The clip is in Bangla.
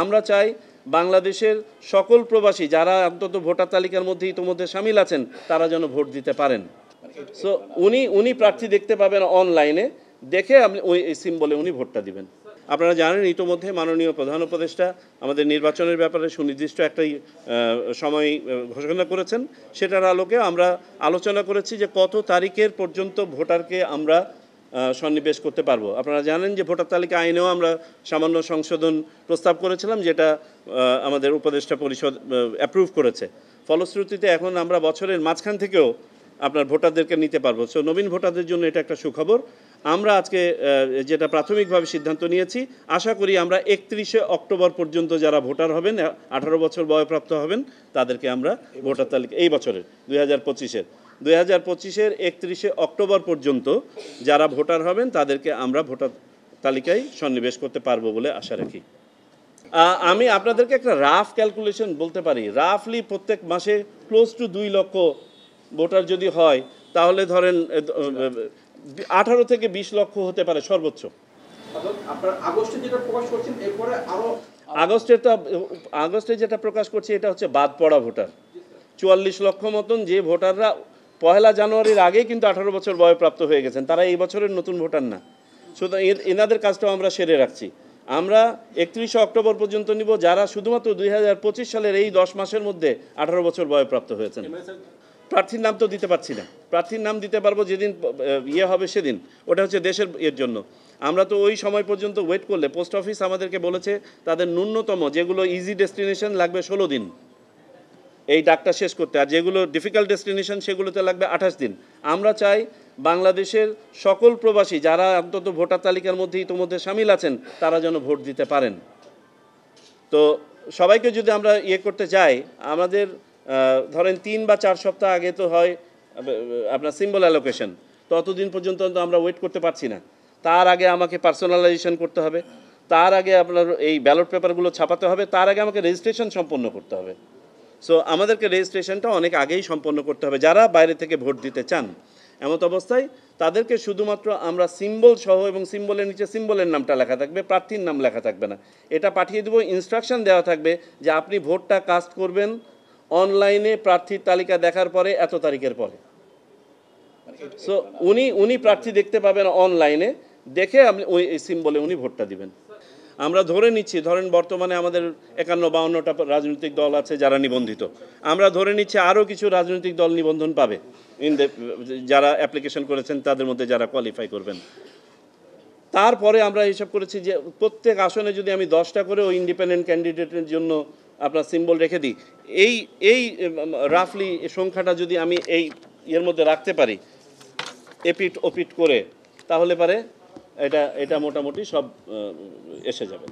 আমরা চাই বাংলাদেশের সকল প্রবাসী যারা অন্তত ভোটার তালিকার মধ্যে ইতোমধ্যে শামিল আছেন তারা যেন ভোট দিতে পারেন। সো উনি প্রার্থী দেখতে পাবেন অনলাইনে, দেখে আপনি ওই সিম্বলে উনি ভোটটা দিবেন। আপনারা জানেন ইতোমধ্যে মাননীয় প্রধান উপদেষ্টা আমাদের নির্বাচনের ব্যাপারে সুনির্দিষ্ট একটা সময় ঘোষণা করেছেন। সেটার আলোকে আমরা আলোচনা করেছি যে কত তারিখের পর্যন্ত ভোটারকে আমরা সন্নিবেশ করতে পারবো। আপনারা জানেন যে ভোটার তালিকা আইনেও আমরা সামান্য সংশোধন প্রস্তাব করেছিলাম, যেটা আমাদের উপদেষ্টা পরিষদ অ্যাপ্রুভ করেছে। ফলশ্রুতিতে এখন আমরা বছরের মাঝখান থেকেও আপনার ভোটারদেরকে নিতে পারবো। সো নবীন ভোটারদের জন্য এটা একটা সুখবর। আমরা আজকে যেটা প্রাথমিকভাবে সিদ্ধান্ত নিয়েছি, আশা করি আমরা 31শে অক্টোবর পর্যন্ত যারা ভোটার হবেন 18 বছর বয়প্রাপ্ত হবেন তাদেরকে আমরা ভোটার তালিকা এই বছরের 2025-এর 31শে অক্টোবর পর্যন্ত যারা ভোটার হবেন তাদেরকে আমরা ভোটার তালিকায় সন্নিবেশ করতে পারবো বলে আশা রাখি। আমি আপনাদেরকে একটা রাফ ক্যালকুলেশন বলতে পারি। রাফলি প্রত্যেক মাসে ক্লোজ টু 2 লক্ষ ভোটার যদি হয় তাহলে ধরেন 18 থেকে 20 লক্ষ হতে পারে সর্বোচ্চ। আগস্টে যেটা প্রকাশ করছি এটা হচ্ছে বাদ পড়া ভোটার। 44 লক্ষ মতন যে ভোটাররা 1 জানুয়ারির আগেই কিন্তু 18 বছর বয়প্রাপ্ত হয়ে গেছেন, তারা এই বছরের নতুন ভোটার না। সুতরাং এনাদের কাজটাও আমরা সেরে রাখছি। আমরা 31শে অক্টোবর পর্যন্ত নিব যারা শুধুমাত্র 2025 সালের এই 10 মাসের মধ্যে 18 বছর বয়প্রাপ্ত হয়েছেন। প্রার্থীর নাম তো দিতে পারছি না, প্রার্থীর নাম দিতে পারবো যেদিন হবে সেদিন। ওটা হচ্ছে দেশের জন্য। আমরা তো ওই সময় পর্যন্ত ওয়েট করলে পোস্ট অফিস আমাদেরকে বলেছে তাদের ন্যূনতম যেগুলো ইজি ডেস্টিনেশন লাগবে 16 দিন এই ডাকটা শেষ করতে, আর যেগুলো ডিফিকাল্ট ডেস্টিনেশন সেগুলোতে লাগবে 28 দিন। আমরা চাই বাংলাদেশের সকল প্রবাসী যারা অন্তত ভোটার তালিকার মধ্যে ইতোমধ্যে শামিল আছেন তারা যেন ভোট দিতে পারেন। তো সবাইকে যদি আমরা করতে যাই, আমাদের ধরেন 3 বা 4 সপ্তাহ আগে তো হয় আপনার সিম্বল অ্যালোকেশন, ততদিন পর্যন্ত আমরা ওয়েট করতে পারছি না। তার আগে আমাকে পার্সোনালাইজেশন করতে হবে, তার আগে আপনার এই ব্যালট পেপারগুলো ছাপাতে হবে, তার আগে আমাকে রেজিস্ট্রেশন সম্পন্ন করতে হবে। সো আমাদেরকে রেজিস্ট্রেশনটা অনেক আগেই সম্পন্ন করতে হবে যারা বাইরে থেকে ভোট দিতে চান। এমত অবস্থায় তাদেরকে শুধুমাত্র আমরা সিম্বল সহ এবং সিম্বলের নিচে সিম্বলের নামটা লেখা থাকবে, প্রার্থীর নাম লেখা থাকবে না। এটা পাঠিয়ে দেবো, ইনস্ট্রাকশন দেওয়া থাকবে যে আপনি ভোটটা কাস্ট করবেন অনলাইনে প্রার্থীর তালিকা দেখার পরে এত তারিখের পরে। সো উনি প্রার্থী দেখতে পাবেন অনলাইনে, দেখে আপনি ওই সিম্বলে উনি ভোটটা দিবেন। আমরা ধরে নিচ্ছি, ধরেন বর্তমানে আমাদের 51-52টা রাজনৈতিক দল আছে যারা নিবন্ধিত। আমরা ধরে নিচ্ছি আরও কিছু রাজনৈতিক দল নিবন্ধন পাবে যারা অ্যাপ্লিকেশন করেছেন, তাদের মধ্যে যারা কোয়ালিফাই করবেন। তারপরে আমরা হিসাব করেছি যে প্রত্যেক আসনে যদি আমি 10টা করে ওই ইন্ডিপেন্ডেন্ট ক্যান্ডিডেটের জন্য আপনার সিম্বল রেখে দিই, এই রাফলি সংখ্যাটা যদি আমি এর মধ্যে রাখতে পারি এপিট ওপিট করে, তাহলে পারে এটা মোটামুটি সব এসে যাবে।